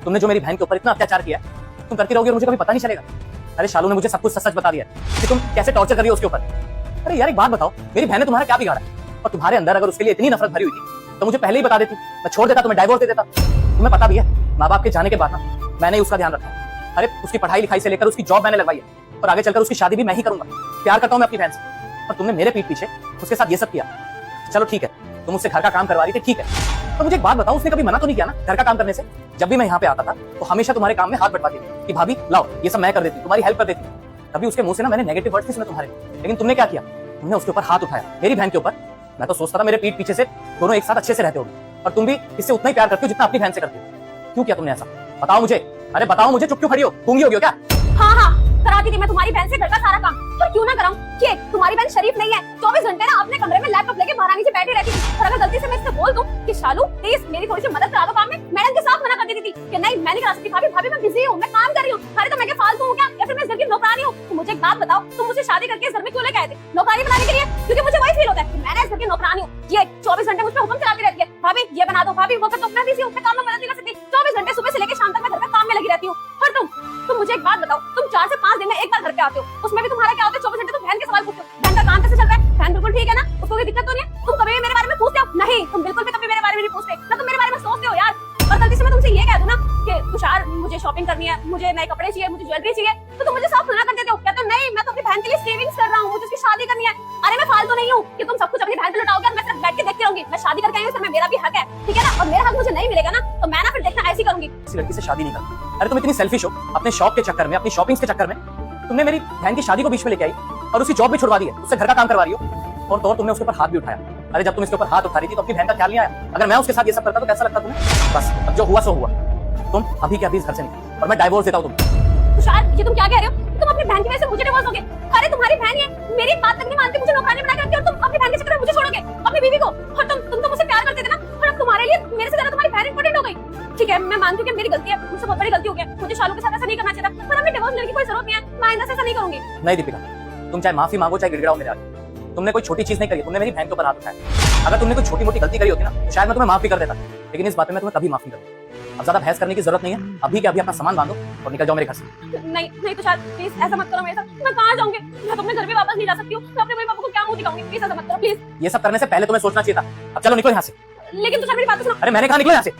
तुमने जो मेरी बहन के ऊपर इतना अत्याचार किया है, तुम करती रहोगी और मुझे कभी पता नहीं चलेगा। अरे शालू ने मुझे सब कुछ सच सच बता दिया है कि तुम कैसे टॉर्चर कर रही हो उसके ऊपर। अरे यार एक बात बताओ, मेरी बहन ने तुम्हारा क्या बिगाड़ा? और तुम्हारे अंदर अगर उसके लिए इतनी नफरत भरी हुई थी तो मुझे पहले ही बता देती, मैं छोड़ देता, तुम्हें डाइवोर्स दे देता। तुम्हें पता भी है माँ बाप के जाने के बाद ना मैंने उसका ध्यान रखा। अरे उसकी पढ़ाई लिखाई से लेकर उसकी जॉब मैंने लगवाई है और आगे चलकर उसकी शादी भी मैं ही करूंगा। प्यार करता हूं मैं अपनी बहन से और तुमने मेरे पीठ पीछे उसके साथ ये सब किया। चलो ठीक है, तुम उससे घर का काम करवा रही थी, ठीक है, तो मुझे एक बात बताओ, उसने कभी मना तो नहीं किया ना घर का काम करने से? जब भी मैं यहाँ पे आता था तो हमेशा तुम्हारे काम में हाथ बटवाती थी कि भाभी लाओ ये सब मैं कर देती, तुम्हारी हेल्प कर देती। कभी उसके मुंह से ना मैंने नेगेटिव वर्ड्स नहीं सुने तुम्हारे, लेकिन तुमने क्या किया? तुमने उसके ऊपर हाथ उठाया, मेरी बहन के ऊपर। मैं तो सोचता था मेरे पीठ पीछे से दोनों एक साथ अच्छे से रहते होगे और तुम भी इससे उतना ही प्यार करते हो जितना अपनी बहन से करते हो। क्यों किया तुमने ऐसा? बताओ मुझे। अरे बताओ मुझे, चुप क्यों खड़ी हो? गूंगी हो गई हो क्या? हाँ हाँ कराती थी मैं तुम्हारी बहन से घर का सारा काम, और क्यों ना कराऊं? कि तुम्हारी बहन शरीफ नहीं है, 24 घंटे ना अपने कमरे में लैपटॉप लेके महारानी से बैठी रहती थी। और अगर गलती से मैं इससे बोल दूं कि शालू प्लीज मेरी थोड़ी सी मदद करा दो काम में, मैडम के साथ मना कर देती थी कि नहीं मैं नहीं करा सकती भाभी, भाभी मैं बिजी हूँ, मैं काम कर रही हूँ। अरे तो मैं क्या फालतू हूँ क्या, या फिर मैं इस घर की नौकरानी हूँ? तो मुझे एक बात बताओ, तुम मुझे शादी करके इस घर में क्यों लेके आए थे? नौकरानी बनाने के लिए? क्योंकि मुझे वही फील होता है कि मैंने इस घर की नौकरानी हूँ, ये 24 घंटे मुझ पर हुक्म चलाती रहती है, भाभी ये बना दो, भाभी वो कर दो। मैं बिजी हूँ, मैं काम में मदद नहीं कर सकती। 24 घंटे सुबह से लेकर शाम तक मैं घर का काम में लगी रहती हूँ। और तुम मुझे एक बात बताओ, तुम 4 से 5 दिन में एक बार घर पे आते हो, उसमें भी तुम्हारा क्या होता है? 24 घंटे तुम बहन के सवाल पूछते हो, बहन का काम कैसे चल रहा है, बहन बिल्कुल ठीक है ना, उसको कोई दिक्कत तो नहीं है? तुम कभी भी मेरे बारे में पूछते हो? नहीं, तुम बिल्कुल भी कभी मेरे बारे में नहीं पूछते ना, तुम मेरे बारे में सोचते हो यार। और गलती से मैं तुमसे ये कह दूं ना कि तुषार मुझे शॉपिंग करनी है, मुझे नए कपड़े चाहिए, मुझे ज्वेलरी चाहिए, तो तुम मुझे सब मना कर देते हो, कहते हो नहीं मैं तो अपनी बहन के लिए सेविंग्स कर रहा हूँ, मुझे उसकी शादी करनी है। अरे मैं फालतू नहीं हूँ कि तुम सब कुछ अपनी बहन पे लुटाओगे और मैं सिर्फ बैठ के देखती रहूंगी। मैं शादी करके आई हूँ, इसमें मेरा भी हक है, ठीक है ना? और मेरा हक मुझे नहीं मिलेगा ना तो मैं ना फिर देखना ऐसी करूंगी। किसी लड़की से शादी नहीं करती। अरे तुम इतनी सेल्फिश हो, अपने शौक के चक्कर में, अपनी शॉपिंग्स के चक्कर में तुमने मेरी बहन की शादी को बीच में लेके आई और उसकी जॉब भी छुड़वा दी है, उससे घर का काम करवा रही हो और तो तुमने उसके ऊपर हाथ भी उठाया। अरे जब तुम इसके ऊपर हाथ उठा रही थी तो अपनी बहन का ख्याल नहीं आया? अगर मैं उसके साथ ये सब करता तो कैसा लगता तुम्हें? बस अब जो हुआ सो हुआ, तुम अभी के अभी इस घर से निकलो और मैं डाइवोर्स देता हूँ तुम्हें। तुषार ये तुम क्या कह रहे हो? तुम अपनी बहन की वजह से मुझे डिवोर्स दोगे? अरे तुम्हारी बहन है, मेरी बात तक नहीं मानती, मुझे नौकरानी बना के रखती है, और तुम अपनी बहन के चक्कर में मुझे छोड़ोगे, अपनी बीवी को। और तुम तो मुझसे प्यार करते थे ना, और अब तुम्हारे लिए मेरे से ज्यादा तुम्हारी बहन इंपॉर्टेंट हो गई। ठीक है मैं मानती हूँ कि मेरी गलती है, मुझसे बहुत बड़ी गलती हो गई, मुझे शालू के साथ ऐसा नहीं करना चाहिए था, पर हमें डिवोर्स लेने की कोई जरूरत नहीं है, मैं आइंदा से ऐसा नहीं करूंगी। नहीं दीपिका, तुम चाहे माफी मांगो चाहे गिड़गिड़ाओ मेरे आगे, तुमने कोई छोटी चीज नहीं करी, तुमने मेरी बहन के ऊपर हाथ उठाया। अगर तुमने कोई छोटी मोटी गलती करी होती ना तो शायद मैं तुम्हें माफ भी कर देता, लेकिन इस बात में मैं तुम्हें कभी माफ नहीं करता। अब ज्यादा बहस करने की जरूरत नहीं है, अभी के अभी अपना सामान बांधो और निकल जाओ मेरे घर से। नहीं नहीं तुषार प्लीज ऐसा मत करो मेरे साथ, मैं कहाँ जाऊंगी? मैं तो अपने घर भी वापस नहीं जा सकती हूँ, मैं अपने मम्मी पापा को क्या मुंह दिखाऊंगी? प्लीज ऐसा मत करो प्लीज। ये सब करने से पहले तुम्हें सोचना चाहिए था। अब चलो निकलो यहाँ से। लेकिन तुषार मेरी बात तो सुनो। अरे मैंने कहा निकलो यहाँ से।